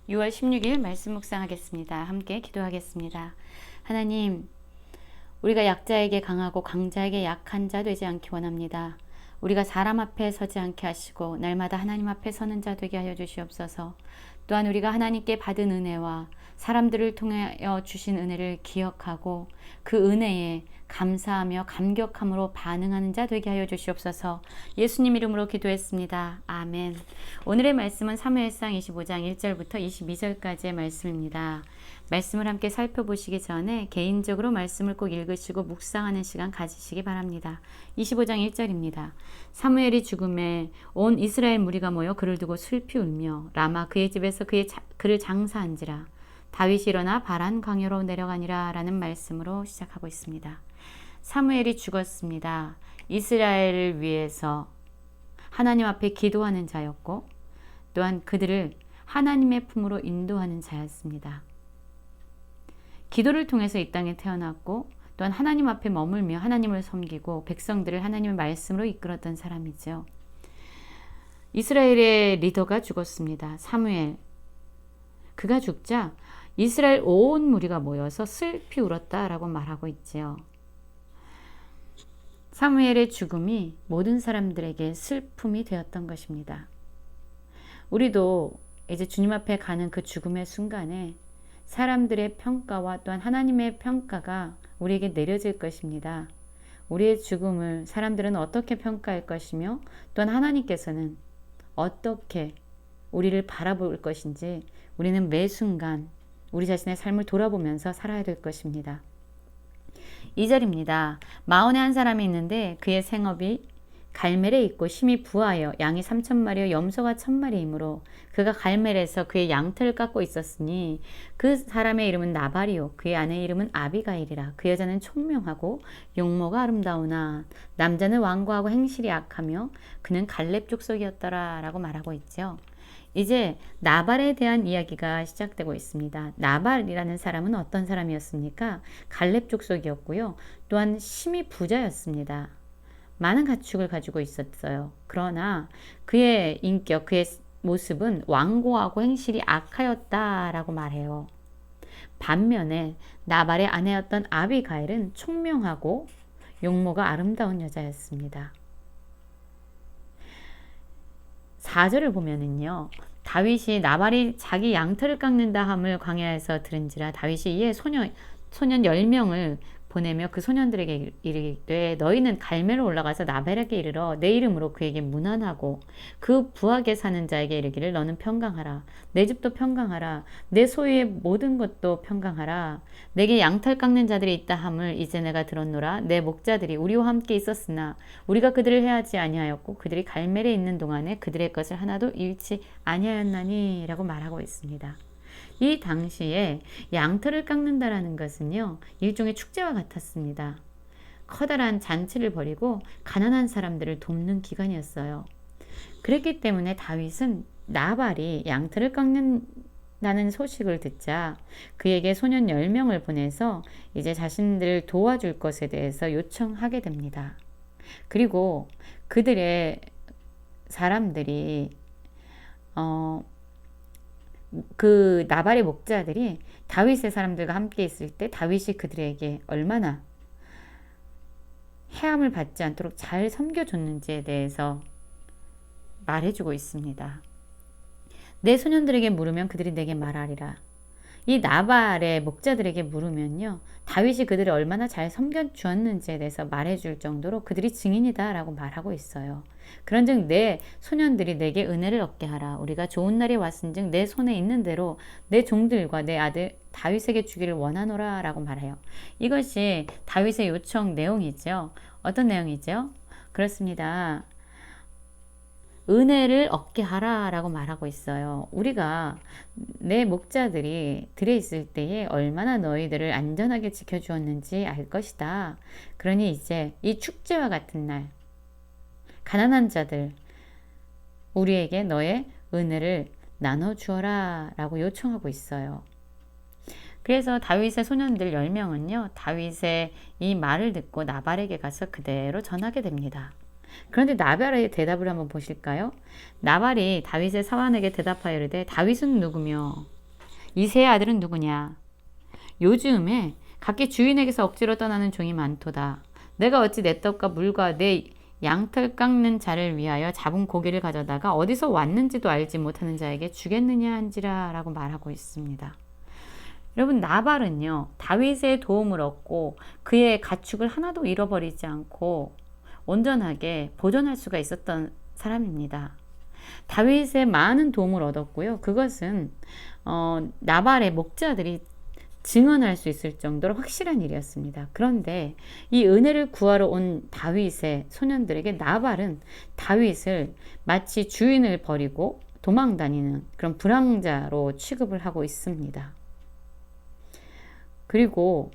6월 16일 말씀 묵상하겠습니다. 함께 기도하겠습니다. 하나님, 우리가 약자에게 강하고 강자에게 약한 자 되지 않기 원합니다. 우리가 사람 앞에 서지 않게 하시고 날마다 하나님 앞에 서는 자 되게 하여 주시옵소서. 또한 우리가 하나님께 받은 은혜와 사람들을 통하여 주신 은혜를 기억하고 그 은혜에 감사하며 감격함으로 반응하는 자 되게 하여 주시옵소서. 예수님 이름으로 기도했습니다. 아멘. 오늘의 말씀은 사무엘상 25장 1절부터 22절까지의 말씀입니다. 말씀을 함께 살펴보시기 전에 개인적으로 말씀을 꼭 읽으시고 묵상하는 시간 가지시기 바랍니다. 25장 1절입니다. 사무엘이 죽음에 온 이스라엘 무리가 모여 그를 두고 슬피 울며 라마 그의 집에서 그를 장사한지라. 다윗이 일어나 바란 광야로 내려가니라 라는 말씀으로 시작하고 있습니다. 사무엘이 죽었습니다. 이스라엘을 위해서 하나님 앞에 기도하는 자였고 또한 그들을 하나님의 품으로 인도하는 자였습니다. 기도를 통해서 이 땅에 태어났고 또한 하나님 앞에 머물며 하나님을 섬기고 백성들을 하나님의 말씀으로 이끌었던 사람이죠. 이스라엘의 리더가 죽었습니다. 사무엘. 그가 죽자 이스라엘 온 무리가 모여서 슬피 울었다라고 말하고 있지요. 사무엘의 죽음이 모든 사람들에게 슬픔이 되었던 것입니다. 우리도 이제 주님 앞에 가는 그 죽음의 순간에 사람들의 평가와 또한 하나님의 평가가 우리에게 내려질 것입니다. 우리의 죽음을 사람들은 어떻게 평가할 것이며 또한 하나님께서는 어떻게 우리를 바라볼 것인지 우리는 매 순간 우리 자신의 삶을 돌아보면서 살아야 될 것입니다. 2절입니다. 마온에 한 사람이 있는데 그의 생업이 갈멜에 있고 심히 부하여 양이 3,000마리요 염소가 1,000마리이므로 그가 갈멜에서 그의 양털을 깎고 있었으니 그 사람의 이름은 나발이요 그의 아내의 이름은 아비가일이라. 그 여자는 총명하고 용모가 아름다우나 남자는 완고하고 행실이 악하며 그는 갈렙 족속이었더라 라고 말하고 있죠. 이제 나발에 대한 이야기가 시작되고 있습니다. 나발이라는 사람은 어떤 사람이었습니까? 갈렙 족속이었고요. 또한 심히 부자였습니다. 많은 가축을 가지고 있었어요. 그러나 그의 인격, 그의 모습은 완고하고 행실이 악하였다라고 말해요. 반면에 나발의 아내였던 아비가일은 총명하고 용모가 아름다운 여자였습니다. 4절을 보면은요. 다윗이 나발이 자기 양털을 깎는다 함을 광야에서 들은지라. 다윗이 이에 소년 10명을 보내며 그 소년들에게 이르되 너희는 갈멜로 올라가서 나발에게 이르러 내 이름으로 그에게 문안하고 그 부하게 사는 자에게 이르기를 너는 평강하라. 내 집도 평강하라. 내 소유의 모든 것도 평강하라. 내게 양털 깎는 자들이 있다 함을 이제 내가 들었노라. 내 목자들이 우리와 함께 있었으나 우리가 그들을 해하지 아니하였고 그들이 갈멜에 있는 동안에 그들의 것을 하나도 잃지 아니하였나니 라고 말하고 있습니다. 이 당시에 양털을 깎는다라는 것은요, 일종의 축제와 같았습니다. 커다란 잔치를 벌이고 가난한 사람들을 돕는 기간이었어요. 그랬기 때문에 다윗은 나발이 양털을 깎는다는 소식을 듣자 그에게 소년 10명을 보내서 이제 자신들을 도와줄 것에 대해서 요청하게 됩니다. 그리고 그들의 사람들이 그 나발의 목자들이 다윗의 사람들과 함께 있을 때 다윗이 그들에게 얼마나 해함을 받지 않도록 잘 섬겨줬는지에 대해서 말해주고 있습니다. 내 소년들에게 물으면 그들이 내게 말하리라. 이 나발의 목자들에게 물으면요, 다윗이 그들을 얼마나 잘 섬겨주었는지에 대해서 말해줄 정도로 그들이 증인이다 라고 말하고 있어요. 그런즉 내 소년들이 내게 은혜를 얻게 하라. 우리가 좋은 날이 왔은즉 내 손에 있는 대로 내 종들과 내 아들 다윗에게 주기를 원하노라 라고 말해요. 이것이 다윗의 요청 내용이죠. 어떤 내용이죠? 그렇습니다. 은혜를 얻게 하라 라고 말하고 있어요. 우리가 내 목자들이 들에 있을 때에 얼마나 너희들을 안전하게 지켜주었는지 알 것이다. 그러니 이제 이 축제와 같은 날 가난한 자들 우리에게 너의 은혜를 나눠주어라 라고 요청하고 있어요. 그래서 다윗의 소년들 10명은요 다윗의 이 말을 듣고 나발에게 가서 그대로 전하게 됩니다. 그런데 나발의 대답을 한번 보실까요? 나발이 다윗의 사환에게 대답하여 이르되 다윗은 누구며 이새의 아들은 누구냐? 요즘에 각기 주인에게서 억지로 떠나는 종이 많도다. 내가 어찌 내 떡과 물과 내 양털 깎는 자를 위하여 잡은 고기를 가져다가 어디서 왔는지도 알지 못하는 자에게 주겠느냐 한지라 라고 말하고 있습니다. 여러분, 나발은요, 다윗의 도움을 얻고 그의 가축을 하나도 잃어버리지 않고 온전하게 보존할 수가 있었던 사람입니다. 다윗의 많은 도움을 얻었고요. 그것은 나발의 목자들이 증언할 수 있을 정도로 확실한 일이었습니다. 그런데 이 은혜를 구하러 온 다윗의 소년들에게 나발은 다윗을 마치 주인을 버리고 도망다니는 그런 불황자로 취급을 하고 있습니다. 그리고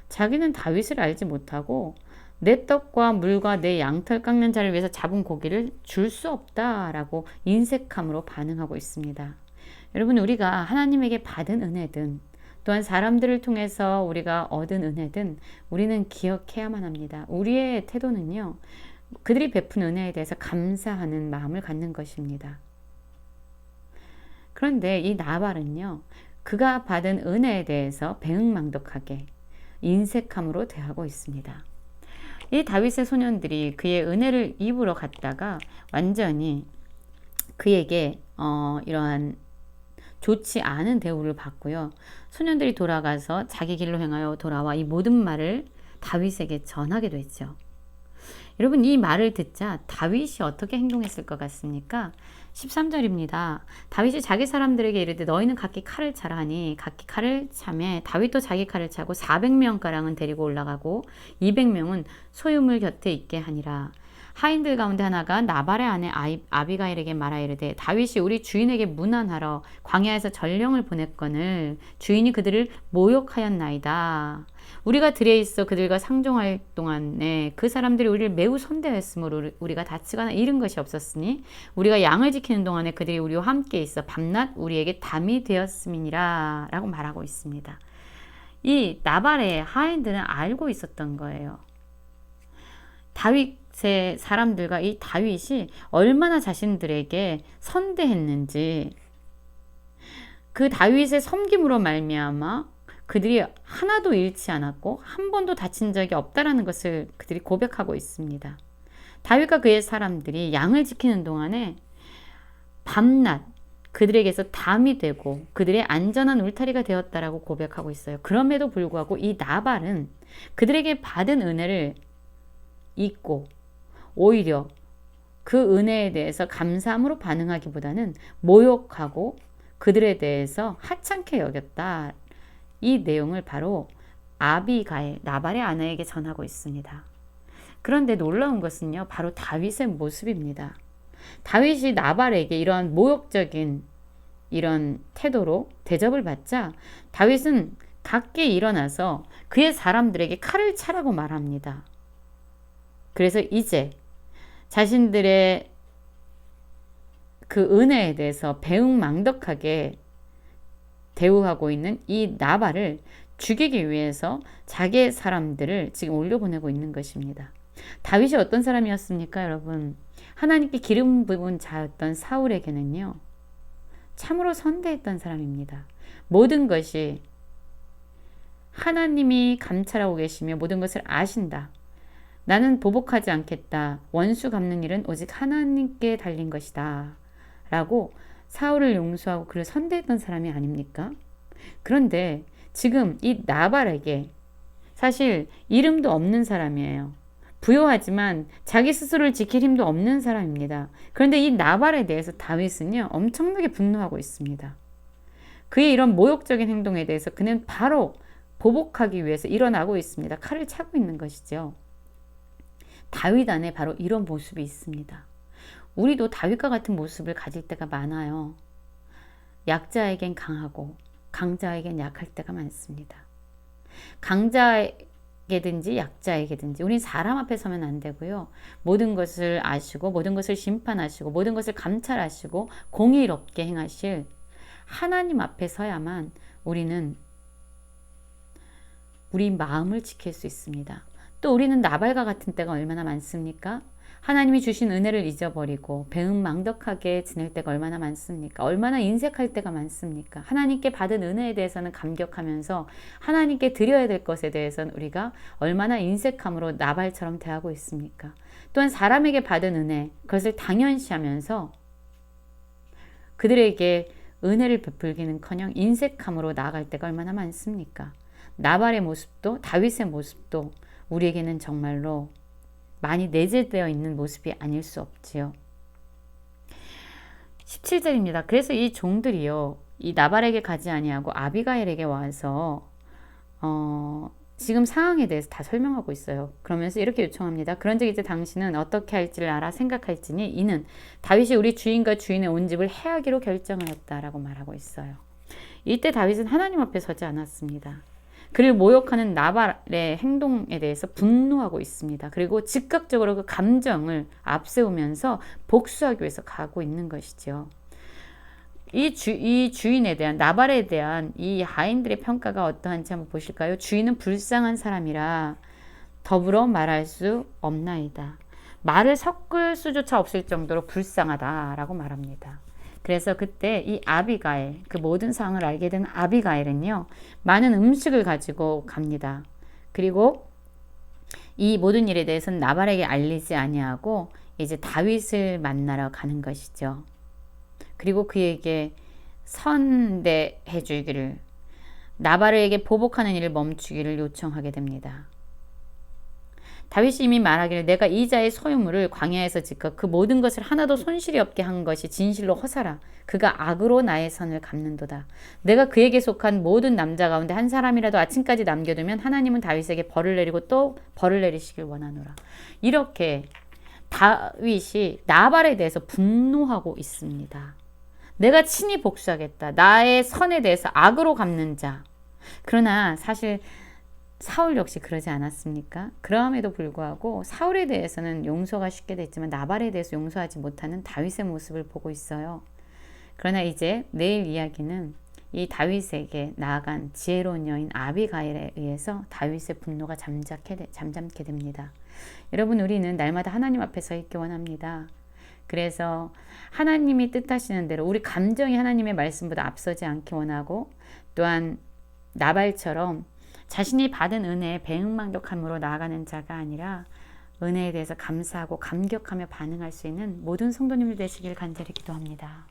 자기는 다윗을 알지 못하고 내 떡과 물과 내 양털 깎는 자를 위해서 잡은 고기를 줄 수 없다라고 인색함으로 반응하고 있습니다. 여러분, 우리가 하나님에게 받은 은혜든 또한 사람들을 통해서 우리가 얻은 은혜든 우리는 기억해야만 합니다. 우리의 태도는요, 그들이 베푼 은혜에 대해서 감사하는 마음을 갖는 것입니다. 그런데 이 나발은요, 그가 받은 은혜에 대해서 배은망덕하게 인색함으로 대하고 있습니다. 이 다윗의 소년들이 그의 은혜를 입으러 갔다가 완전히 그에게 이러한 좋지 않은 대우를 받고요. 소년들이 돌아가서 자기 길로 행하여 돌아와 이 모든 말을 다윗에게 전하게 됐죠. 여러분, 이 말을 듣자 다윗이 어떻게 행동했을 것 같습니까? 13절입니다. 다윗이 자기 사람들에게 이르되 너희는 각기 칼을 차라 하니 각기 칼을 차매 다윗도 자기 칼을 차고 400명가량은 데리고 올라가고 200명은 소유물 곁에 있게 하니라. 하인들 가운데 하나가 나발의 아내 아비가일에게 말하 이르되 다윗이 우리 주인에게 문안하러 광야에서 전령을 보냈거늘 주인이 그들을 모욕하였나이다. 우리가 들에 있어 그들과 상종할 동안에 그 사람들이 우리를 매우 선대하였으므로 우리가 다치거나 잃은 것이 없었으니 우리가 양을 지키는 동안에 그들이 우리와 함께 있어 밤낮 우리에게 담이 되었음이니라 라고 말하고 있습니다. 이 나발의 하인들은 알고 있었던 거예요. 다윗의 사람들과 이 다윗이 얼마나 자신들에게 선대했는지, 그 다윗의 섬김으로 말미암아 그들이 하나도 잃지 않았고 한 번도 다친 적이 없다라는 것을 그들이 고백하고 있습니다. 다윗과 그의 사람들이 양을 지키는 동안에 밤낮 그들에게서 담이 되고 그들의 안전한 울타리가 되었다라고 고백하고 있어요. 그럼에도 불구하고 이 나발은 그들에게 받은 은혜를 잊고 오히려 그 은혜에 대해서 감사함으로 반응하기보다는 모욕하고 그들에 대해서 하찮게 여겼다. 이 내용을 바로 아비가일, 나발의 아내에게 전하고 있습니다. 그런데 놀라운 것은요, 바로 다윗의 모습입니다. 다윗이 나발에게 이런 모욕적인 이런 태도로 대접을 받자 다윗은 각기 일어나서 그의 사람들에게 칼을 차라고 말합니다. 그래서 이제 자신들의 그 은혜에 대해서 배은망덕하게 대우하고 있는 이 나발을 죽이기 위해서 자기의 사람들을 지금 올려보내고 있는 것입니다. 다윗이 어떤 사람이었습니까, 여러분? 하나님께 기름 부은 자였던 사울에게는요, 참으로 선대했던 사람입니다. 모든 것이 하나님이 감찰하고 계시며 모든 것을 아신다. 나는 보복하지 않겠다. 원수 갚는 일은 오직 하나님께 달린 것이다. 라고 사울을 용서하고 그를 선대했던 사람이 아닙니까? 그런데 지금 이 나발에게 사실 이름도 없는 사람이에요. 부요하지만 자기 스스로를 지킬 힘도 없는 사람입니다. 그런데 이 나발에 대해서 다윗은요, 엄청나게 분노하고 있습니다. 그의 이런 모욕적인 행동에 대해서 그는 바로 보복하기 위해서 일어나고 있습니다. 칼을 차고 있는 것이죠. 다윗 안에 바로 이런 모습이 있습니다. 우리도 다윗과 같은 모습을 가질 때가 많아요. 약자에겐 강하고 강자에겐 약할 때가 많습니다. 강자에게든지 약자에게든지 우린 사람 앞에 서면 안 되고요. 모든 것을 아시고 모든 것을 심판하시고 모든 것을 감찰하시고 공의롭게 행하실 하나님 앞에 서야만 우리는 우리 마음을 지킬 수 있습니다. 또 우리는 나발과 같은 때가 얼마나 많습니까? 하나님이 주신 은혜를 잊어버리고 배은망덕하게 지낼 때가 얼마나 많습니까? 얼마나 인색할 때가 많습니까? 하나님께 받은 은혜에 대해서는 감격하면서 하나님께 드려야 될 것에 대해서는 우리가 얼마나 인색함으로 나발처럼 대하고 있습니까? 또한 사람에게 받은 은혜, 그것을 당연시하면서 그들에게 은혜를 베풀기는커녕 인색함으로 나아갈 때가 얼마나 많습니까? 나발의 모습도 다윗의 모습도 우리에게는 정말로 많이 내재되어 있는 모습이 아닐 수 없지요. 17절입니다. 그래서 이 종들이요, 이 나발에게 가지 아니하고 아비가일에게 와서 지금 상황에 대해서 다 설명하고 있어요. 그러면서 이렇게 요청합니다. 그런즉 이제 당신은 어떻게 할지를 알아 생각할지니 이는 다윗이 우리 주인과 주인의 온 집을 해하기로 결정하였다라고 말하고 있어요. 이때 다윗은 하나님 앞에 서지 않았습니다. 그를 모욕하는 나발의 행동에 대해서 분노하고 있습니다. 그리고 즉각적으로 그 감정을 앞세우면서 복수하기 위해서 가고 있는 것이죠. 이 주인에 대한 나발에 대한 이 하인들의 평가가 어떠한지 한번 보실까요? 주인은 불쌍한 사람이라 더불어 말할 수 없나이다. 말을 섞을 수조차 없을 정도로 불쌍하다라고 말합니다. 그래서 그때 이 아비가일, 그 모든 상황을 알게 된 아비가일은요, 많은 음식을 가지고 갑니다. 그리고 이 모든 일에 대해서는 나발에게 알리지 아니하고 이제 다윗을 만나러 가는 것이죠. 그리고 그에게 선대해 주기를, 나발에게 보복하는 일을 멈추기를 요청하게 됩니다. 다윗이 이미 말하기를 내가 이 자의 소유물을 광야에서 즉각 그 모든 것을 하나도 손실이 없게 한 것이 진실로 허사라. 그가 악으로 나의 선을 갚는도다. 내가 그에게 속한 모든 남자 가운데 한 사람이라도 아침까지 남겨두면 하나님은 다윗에게 벌을 내리고 또 벌을 내리시길 원하노라. 이렇게 다윗이 나발에 대해서 분노하고 있습니다. 내가 친히 복수하겠다. 나의 선에 대해서 악으로 갚는 자. 그러나 사실 사울 역시 그러지 않았습니까? 그럼에도 불구하고 사울에 대해서는 용서가 쉽게 됐지만 나발에 대해서 용서하지 못하는 다윗의 모습을 보고 있어요. 그러나 이제 내일 이야기는 이 다윗에게 나아간 지혜로운 여인 아비가일에 의해서 다윗의 분노가 잠잠게 됩니다. 여러분, 우리는 날마다 하나님 앞에 서 있기 원합니다. 그래서 하나님이 뜻하시는 대로 우리 감정이 하나님의 말씀보다 앞서지 않기 원하고, 또한 나발처럼 자신이 받은 은혜에 배은망덕함으로 나아가는 자가 아니라 은혜에 대해서 감사하고 감격하며 반응할 수 있는 모든 성도님들 되시길 간절히 기도합니다.